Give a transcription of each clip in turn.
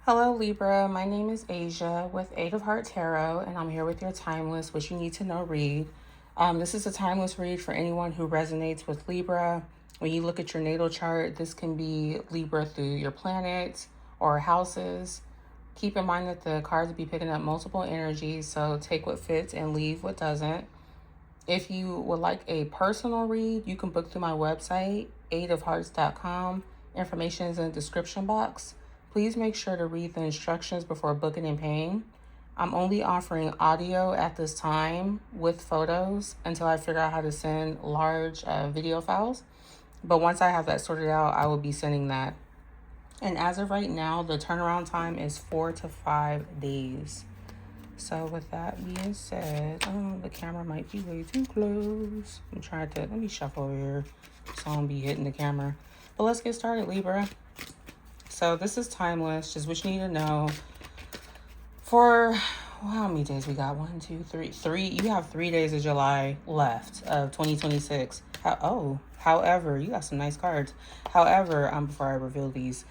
Hello Libra, my name is Asia with Eight of Heart Tarot, and I'm here with your Timeless What You Need to Know read. This is a timeless read for anyone who resonates with Libra. When you look at your natal chart, this can be Libra through your planets or houses. Keep in mind that the cards will be picking up multiple energies, so take what fits and leave what doesn't. If you would like a personal read, you can book through my website, eightofhearts.com. Information is in the description box. Please make sure to read the instructions before booking and paying. I'm only offering audio at this time with photos until I figure out how to send large video files. But once I have that sorted out, I will be sending that. And as of right now, the turnaround time is 4 to 5 days. So with that being said, the camera might be way too close. Let me shuffle over here so I don't be hitting the camera. But let's get started, Libra. So this is timeless, just what you need to know. For, how many days we got? 1, 2, 3. You have 3 days of July left of 2026. However, you got some nice cards. However, before I reveal these,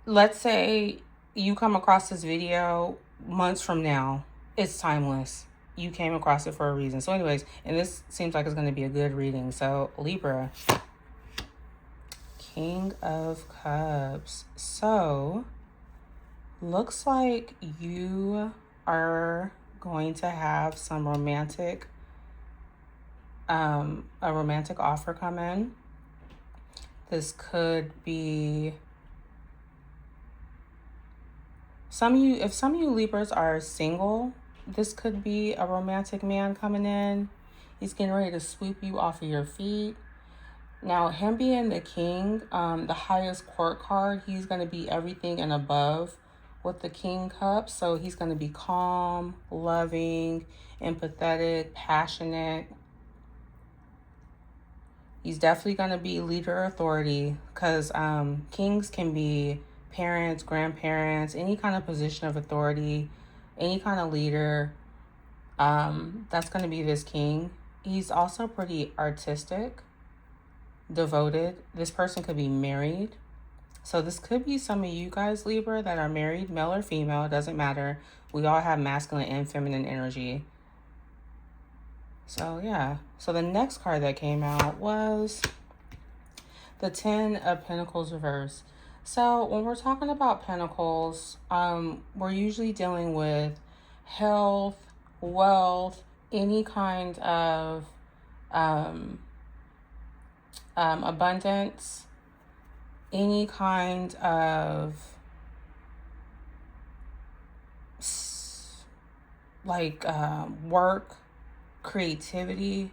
let's say you come across this video months from now. It's timeless. You came across it for a reason. So anyways, and this seems like it's going to be a good reading. So Libra, King of Cups. So looks like you are going to have some romantic a romantic offer come in. This could be if some of you Libras are single, this could be a romantic man coming in. He's getting ready to sweep you off of your feet. Now, him being the king, the highest court card, he's going to be everything and above with the King Cup. So he's going to be calm, loving, empathetic, passionate. He's definitely going to be leader authority, because kings can be parents, grandparents, any kind of position of authority, any kind of leader. That's going to be this king. He's also pretty artistic, devoted. This person could be married. So this could be some of you guys, Libra, that are married, male or female. It doesn't matter. We all have masculine and feminine energy. So yeah. So the next card that came out was the 10 of Pentacles reverse. So when we're talking about Pentacles, we're usually dealing with health, wealth, any kind of abundance, any kind of work, creativity.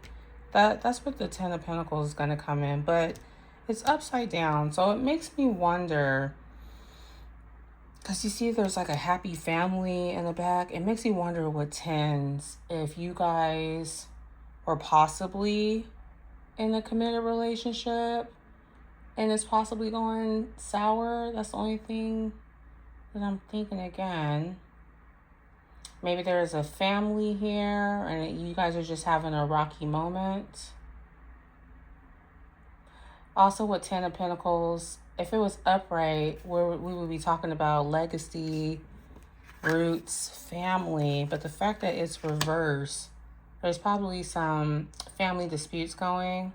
That's what the 10 of Pentacles is going to come in, but it's upside down. So it makes me wonder, because you see there's like a happy family in the back. It makes me wonder what tens, if you guys are possibly in a committed relationship and it's possibly going sour. That's the only thing that I'm thinking again. Maybe there's a family here and you guys are just having a rocky moment. Also with 10 of Pentacles, if it was upright, we would be talking about legacy, roots, family. But the fact that it's reverse, there's probably some family disputes going.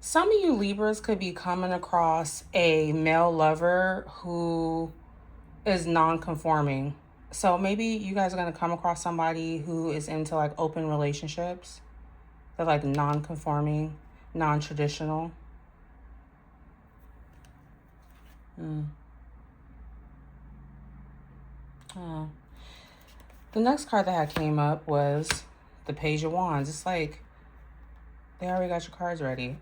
Some of you Libras could be coming across a male lover who is non-conforming. So maybe you guys are going to come across somebody who is into like open relationships. They're like non-conforming, non-traditional. The next card that came up was the Page of Wands. It's like they already got your cards ready.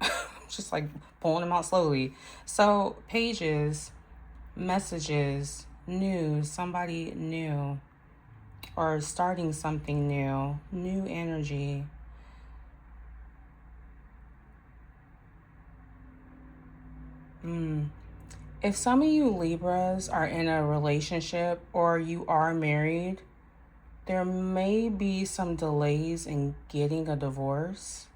Just like pulling them out slowly. So pages, messages, news, somebody new, or starting something new, new energy. If some of you Libras are in a relationship or you are married, there may be some delays in getting a divorce.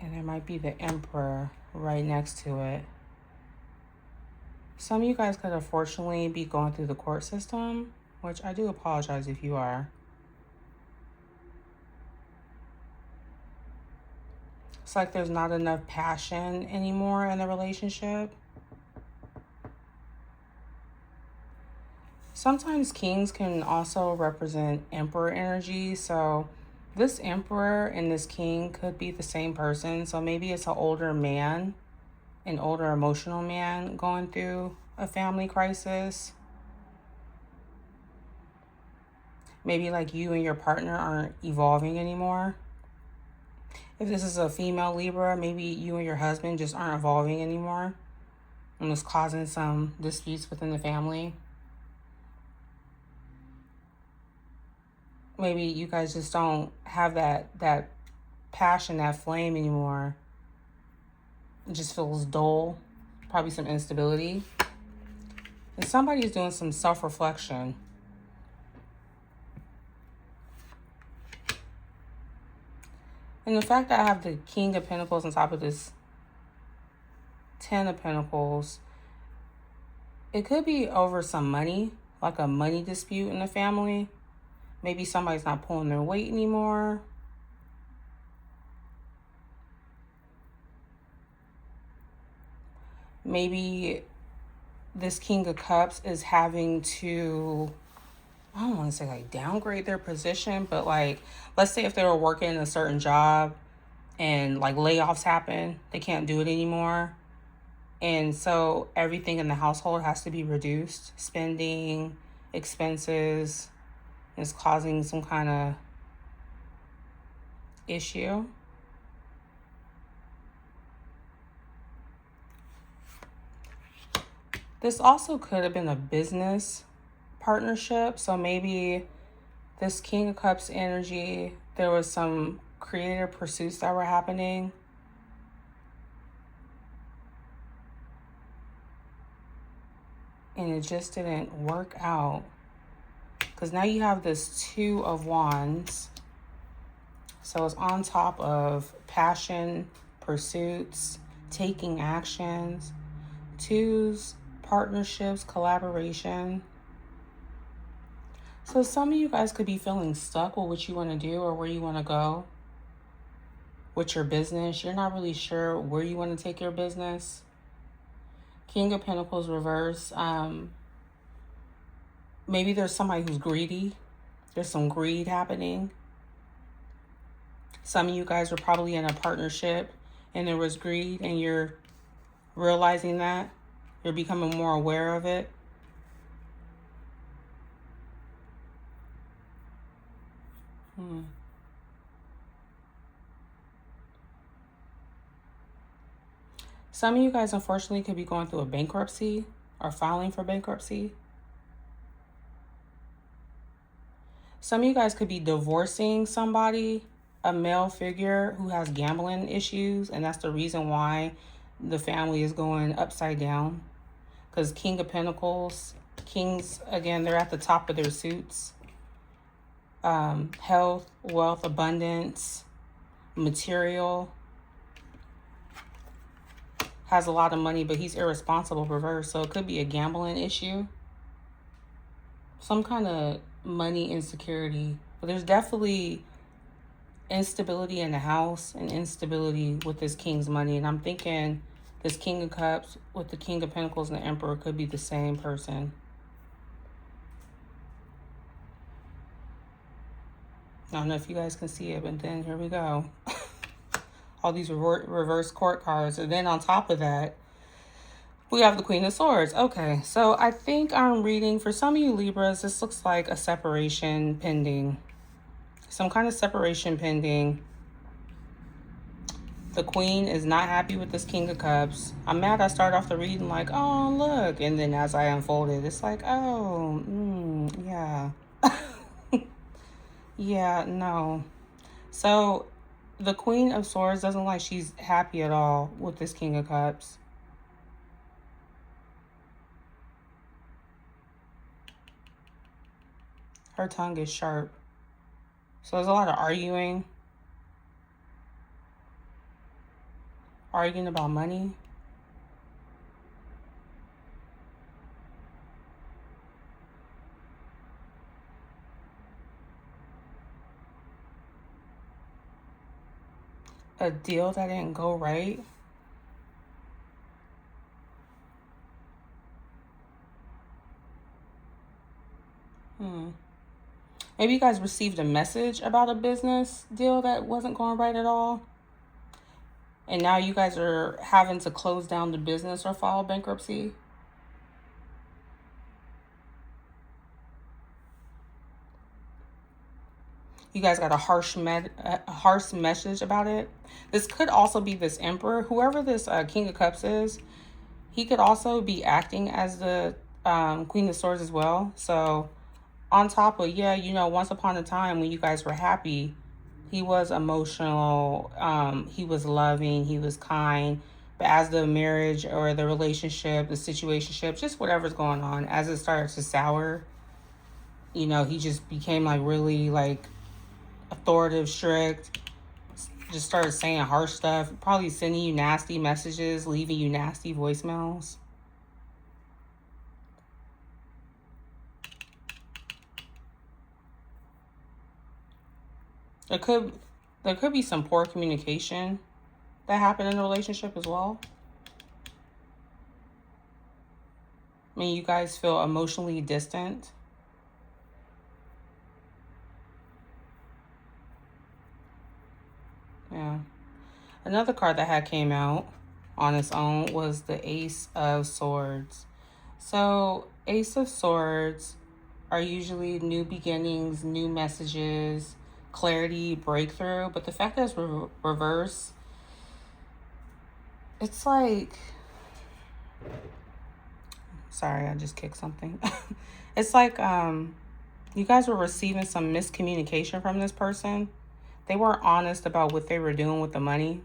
And there might be the Emperor right next to it. Some of you guys could unfortunately be going through the court system, which I do apologize if you are. It's like there's not enough passion anymore in the relationship. Sometimes kings can also represent emperor energy. So this emperor and this king could be the same person. So maybe it's an older man, an older emotional man going through a family crisis. Maybe like you and your partner aren't evolving anymore. If this is a female Libra, maybe you and your husband just aren't evolving anymore, and it's causing some disputes within the family. Maybe you guys just don't have that passion, that flame anymore. It just feels dull, probably some instability. And somebody is doing some self-reflection. And the fact that I have the King of Pentacles on top of this Ten of Pentacles, it could be over some money, like a money dispute in the family. Maybe somebody's not pulling their weight anymore. Maybe this King of Cups is having to, I don't want to say like downgrade their position, but like, let's say if they were working in a certain job and like layoffs happen, they can't do it anymore. And so everything in the household has to be reduced. Spending, expenses is causing some kind of issue. This also could have been a business partnership. So maybe this King of Cups energy, there was some creative pursuits that were happening. And it just didn't work out. Because now you have this Two of Wands. So it's on top of passion, pursuits, taking actions, twos, partnerships, collaboration. So some of you guys could be feeling stuck with what you want to do or where you want to go with your business. You're not really sure where you want to take your business. King of Pentacles reverse. Maybe there's somebody who's greedy. There's some greed happening. Some of you guys were probably in a partnership and there was greed, and you're realizing that. You're becoming more aware of it. Some of you guys, unfortunately, could be going through a bankruptcy or filing for bankruptcy. Some of you guys could be divorcing somebody, a male figure who has gambling issues, and that's the reason why the family is going upside down. Because King of Pentacles, kings, again, they're at the top of their suits. Health, wealth, abundance, material. Has a lot of money, but he's irresponsible, reverse. So it could be a gambling issue. Some kind of money insecurity. But there's definitely instability in the house and instability with this king's money. And I'm thinking this King of Cups with the King of Pentacles and the Emperor could be the same person. I don't know if you guys can see it, but then here we go. All these reverse court cards. And then on top of that, we have the Queen of Swords. Okay, so I think I'm reading, for some of you Libras, this looks like a separation pending. Some kind of separation pending. The Queen is not happy with this King of Cups. I'm mad I started off the reading like, oh, look. And then as I unfolded, it's like, oh, yeah. Yeah, no. So the Queen of Swords doesn't look like she's happy at all with this King of Cups. Her tongue is sharp. So there's a lot of arguing. Arguing about money. A deal that didn't go right. Maybe you guys received a message about a business deal that wasn't going right at all. And now you guys are having to close down the business or file bankruptcy. You guys got a harsh message about it. This could also be this emperor. Whoever this King of Cups is, he could also be acting as the Queen of Swords as well. So on top of, yeah, you know, once upon a time when you guys were happy, he was emotional, he was loving, he was kind. But as the marriage or the relationship, the situationship, just whatever's going on, as it started to sour, you know, he just became like really like authoritative, strict, just started saying harsh stuff, probably sending you nasty messages, leaving you nasty voicemails. There could be some poor communication that happened in the relationship as well. I mean, you guys feel emotionally distant. Yeah. Another card that had came out on its own was the Ace of Swords. So, Ace of Swords are usually new beginnings, new messages, clarity, breakthrough. But the fact that it's reverse, it's like, sorry, I just kicked something. It's like you guys were receiving some miscommunication from this person. They weren't honest about what they were doing with the money.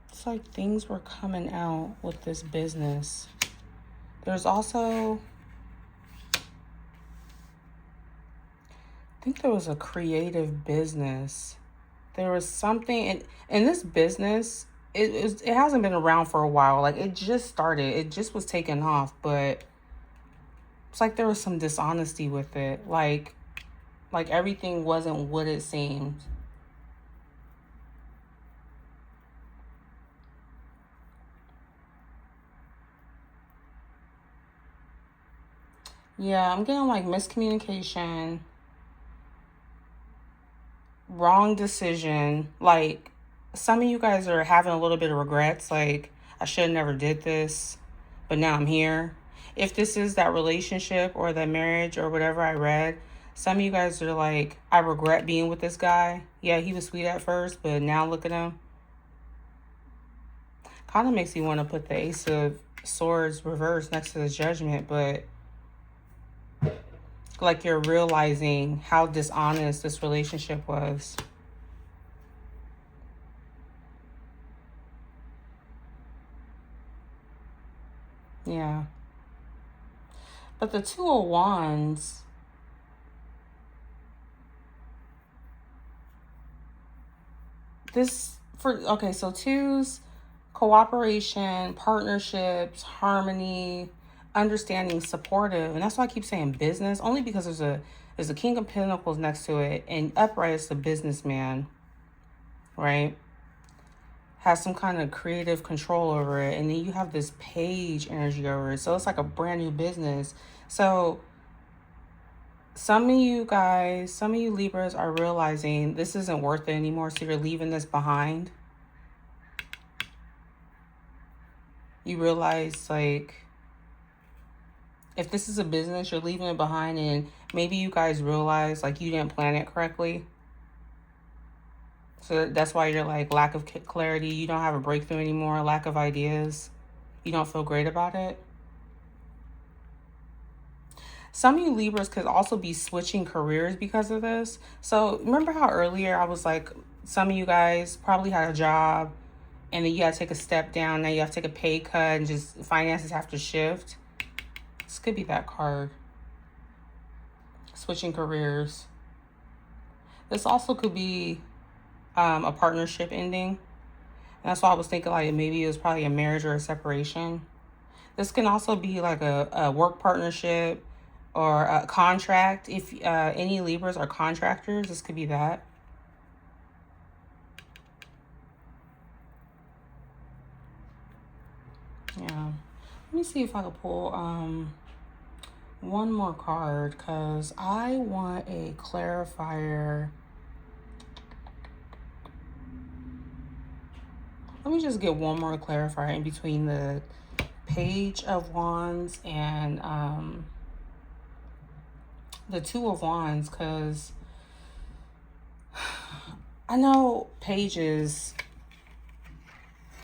It's like things were coming out with this business. There's also, I think there was a creative business. There was something in this business. It hasn't been around for a while. Like it just started. It just was taken off, but it's like there was some dishonesty with it. Like everything wasn't what it seemed. Yeah, I'm getting like miscommunication, wrong decision. Like some of you guys are having a little bit of regrets. Like I should have never did this, but now I'm here. If this is that relationship or that marriage or whatever I read, some of you guys are like, I regret being with this guy. Yeah, he was sweet at first, but now look at him. Kind of makes you want to put the Ace of Swords reverse next to the Judgment, but like you're realizing how dishonest this relationship was. Yeah. But the Two of Wands, okay, so twos, cooperation, partnerships, harmony, understanding, supportive. And that's why I keep saying business, only because there's a King of Pentacles next to it, and upright is the businessman, right? Has some kind of creative control over it, and then you have this page energy over it. So it's like a brand new business. So some of you guys, some of you Libras are realizing this isn't worth it anymore, so you're leaving this behind. You realize, like, if this is a business, you're leaving it behind, and maybe you guys realize, like, you didn't plan it correctly. So that's why you're like, lack of clarity. You don't have a breakthrough anymore, lack of ideas. You don't feel great about it. Some of you Libras could also be switching careers because of this. So remember how earlier I was like, Some of you guys probably had a job and then you got to take a step down. Now you have to take a pay cut and just finances have to shift. This could be that card. Switching careers. This also could be a partnership ending. And that's why I was thinking like maybe it was probably a marriage or a separation. This can also be like a work partnership or a contract. If any Libras are contractors, this could be that. Yeah. Let me see if I can pull one more card because I want a clarifier. Let me just get one more clarifier in between the Page of Wands and the Two of Wands, because I know pages,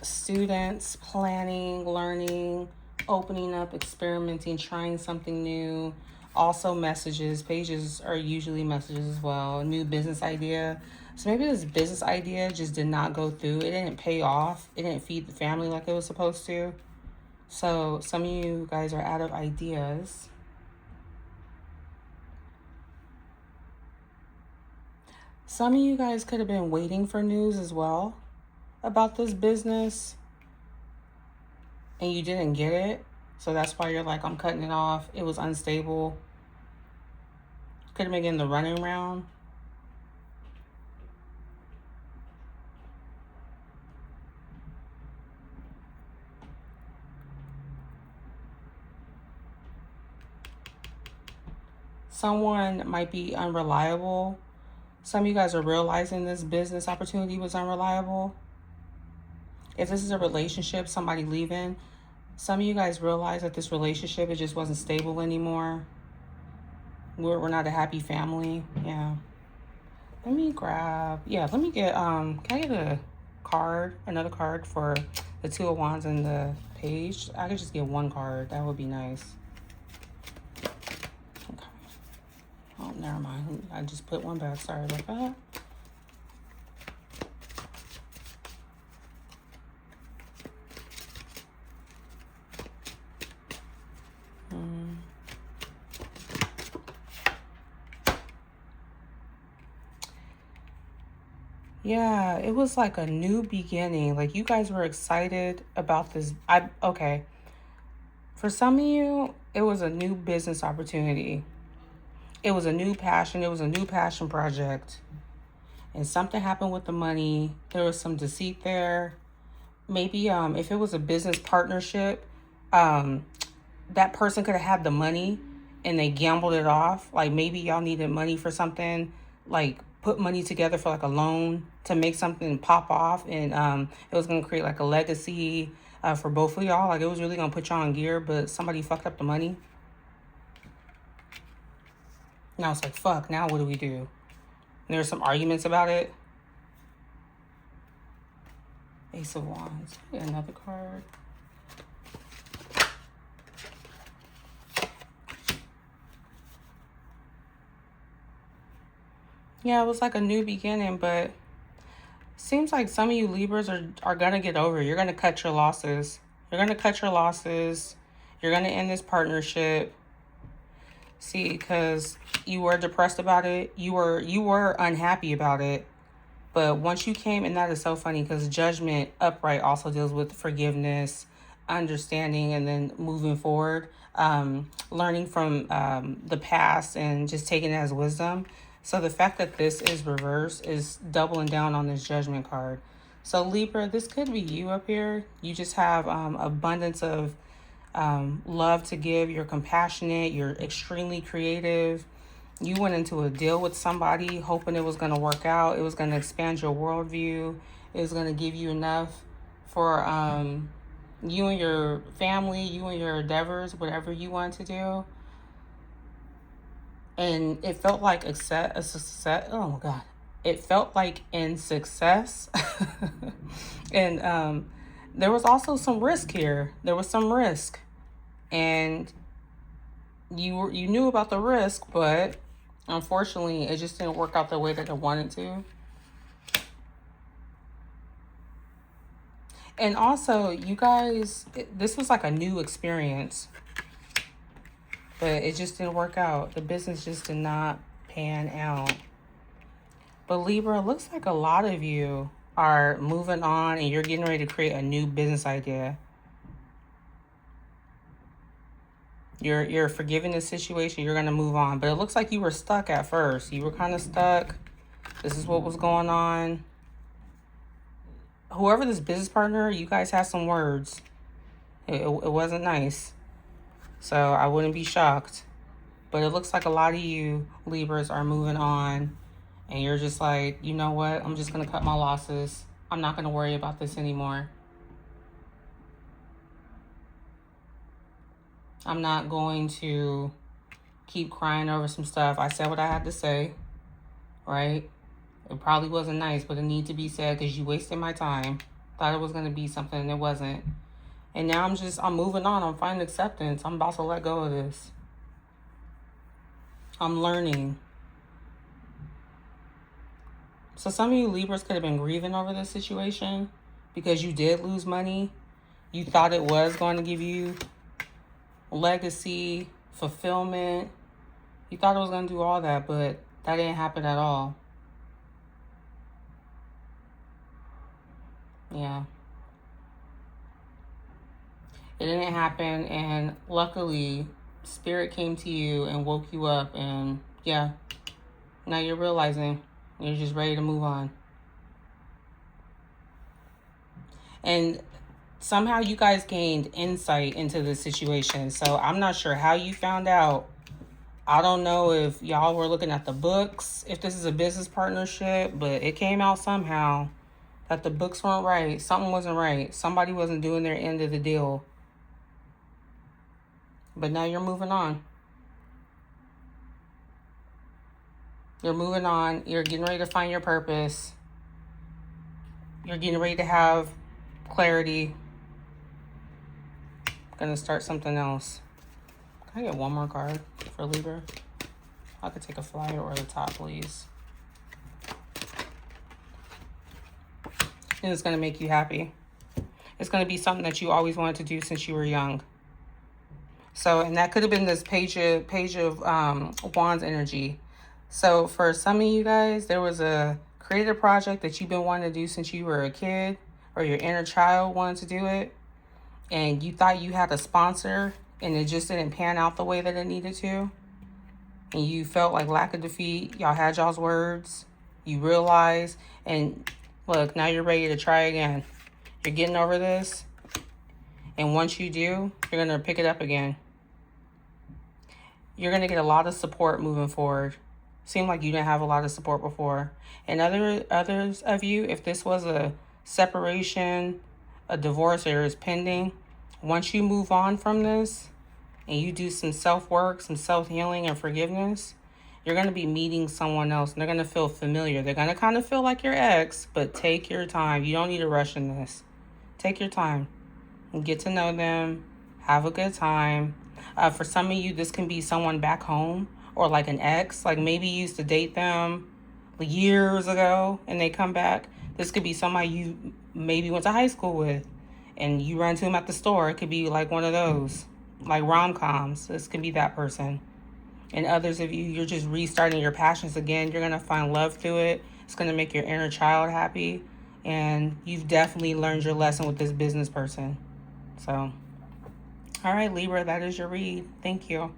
students, planning, learning, opening up, experimenting, trying something new. Also messages. Pages are usually messages as well. A new business idea. So maybe this business idea just did not go through. It didn't pay off. It didn't feed the family like it was supposed to. So some of you guys are out of ideas. Some of you guys could have been waiting for news as well about this business and you didn't get it. So that's why you're like, I'm cutting it off. It was unstable. Could have been in the running round. Someone might be unreliable. Some of you guys are realizing this business opportunity was unreliable. If this is a relationship, somebody leaving, some of you guys realize that this relationship, it just wasn't stable anymore. We're not a happy family. Yeah. Let me grab, let me get, can I get a card, another card for the Two of Wands and the Page? I could just get one card. That would be nice. Okay. Oh, never mind. I just put one back. Sorry about that. Yeah, it was like a new beginning. Like you guys were excited about this. Okay. For some of you, it was a new business opportunity. It was a new passion. It was a new passion project. And something happened with the money. There was some deceit there. Maybe if it was a business partnership, that person could have had the money and they gambled it off. Like maybe y'all needed money for something, like put money together for like a loan to make something pop off, and it was gonna create like a legacy for both of y'all. Like it was really gonna put y'all in gear, but somebody fucked up the money. Now it's like, fuck, now what do we do? And there's some arguments about it. Ace of Wands. Get another card. Yeah, it was like a new beginning, but seems like some of you Libras are going to get over it. You're going to cut your losses. You're going to cut your losses. You're going to end this partnership. See, because you were depressed about it. You were unhappy about it. But once you came, and that is so funny because Judgment upright also deals with forgiveness, understanding, and then moving forward, learning from the past and just taking it as wisdom. So the fact that this is reversed is doubling down on this Judgment card. So Libra, this could be you up here. You just have abundance of love to give. You're compassionate. You're extremely creative. You went into a deal with somebody hoping it was going to work out. It was going to expand your worldview. It was going to give you enough for you and your family, you and your endeavors, whatever you want to do. And it felt like a success. Oh my God. It felt like in success. And there was also some risk here. There was some risk. And you knew about the risk, but unfortunately, it just didn't work out the way that it wanted to. And also, you guys, this was like a new experience, but it just didn't work out. The business just did not pan out. But Libra, it looks like a lot of you are moving on and you're getting ready to create a new business idea. You're forgiving the situation. You're going to move on. But it looks like you were stuck at first. You were kind of stuck. This is what was going on. Whoever this business partner, you guys had some words. It wasn't nice. So I wouldn't be shocked. But it looks like a lot of you Libras are moving on. And you're just like, you know what? I'm just going to cut my losses. I'm not going to worry about this anymore. I'm not going to keep crying over some stuff. I said what I had to say, right? It probably wasn't nice, but it needed to be said because you wasted my time. Thought it was going to be something and it wasn't. And now I'm moving on. I'm finding acceptance. I'm about to let go of this. I'm learning. So some of you Libras could have been grieving over this situation because you did lose money. You thought it was going to give you legacy, fulfillment. You thought it was going to do all that, but that didn't happen at all. Yeah. It didn't happen, and luckily, Spirit came to you and woke you up, and yeah, now you're realizing you're just ready to move on. And somehow you guys gained insight into the situation. So I'm not sure how you found out. I don't know if y'all were looking at the books, if this is a business partnership, but it came out somehow that the books weren't right. Something wasn't right. Somebody wasn't doing their end of the deal. But now you're moving on. You're moving on. You're getting ready to find your purpose. You're getting ready to have clarity. Gonna start something else. Can I get one more card for Libra? I could take a flyer or the top, please. And it's gonna make you happy. It's gonna be something that you always wanted to do since you were young. So, and that could have been this page of Wands energy. So for some of you guys, there was a creative project that you've been wanting to do since you were a kid, or your inner child wanted to do it, and you thought you had a sponsor and it just didn't pan out the way that it needed to, and you felt like lack of defeat. Y'all had y'all's words. You realized, and look, now you're ready to try again. You're getting over this, and once you do, you're going to pick it up again. You're going to get a lot of support moving forward. Seemed like you didn't have a lot of support before. And others of you, if this was a separation, a divorce, or is pending, once you move on from this and you do some self-work, some self-healing and forgiveness, you're going to be meeting someone else and they're going to feel familiar. They're going to kind of feel like your ex, but take your time. You don't need to rush in this. Take your time and get to know them. Have a good time. For some of you, this can be someone back home or like an ex. Like maybe you used to date them years ago and they come back. This could be somebody you maybe went to high school with and you run to them at the store. It could be like one of those, like rom-coms. This could be that person. And others of you, you're just restarting your passions again. You're going to find love through it. It's going to make your inner child happy. And you've definitely learned your lesson with this business person. So, all right, Libra, that is your read. Thank you.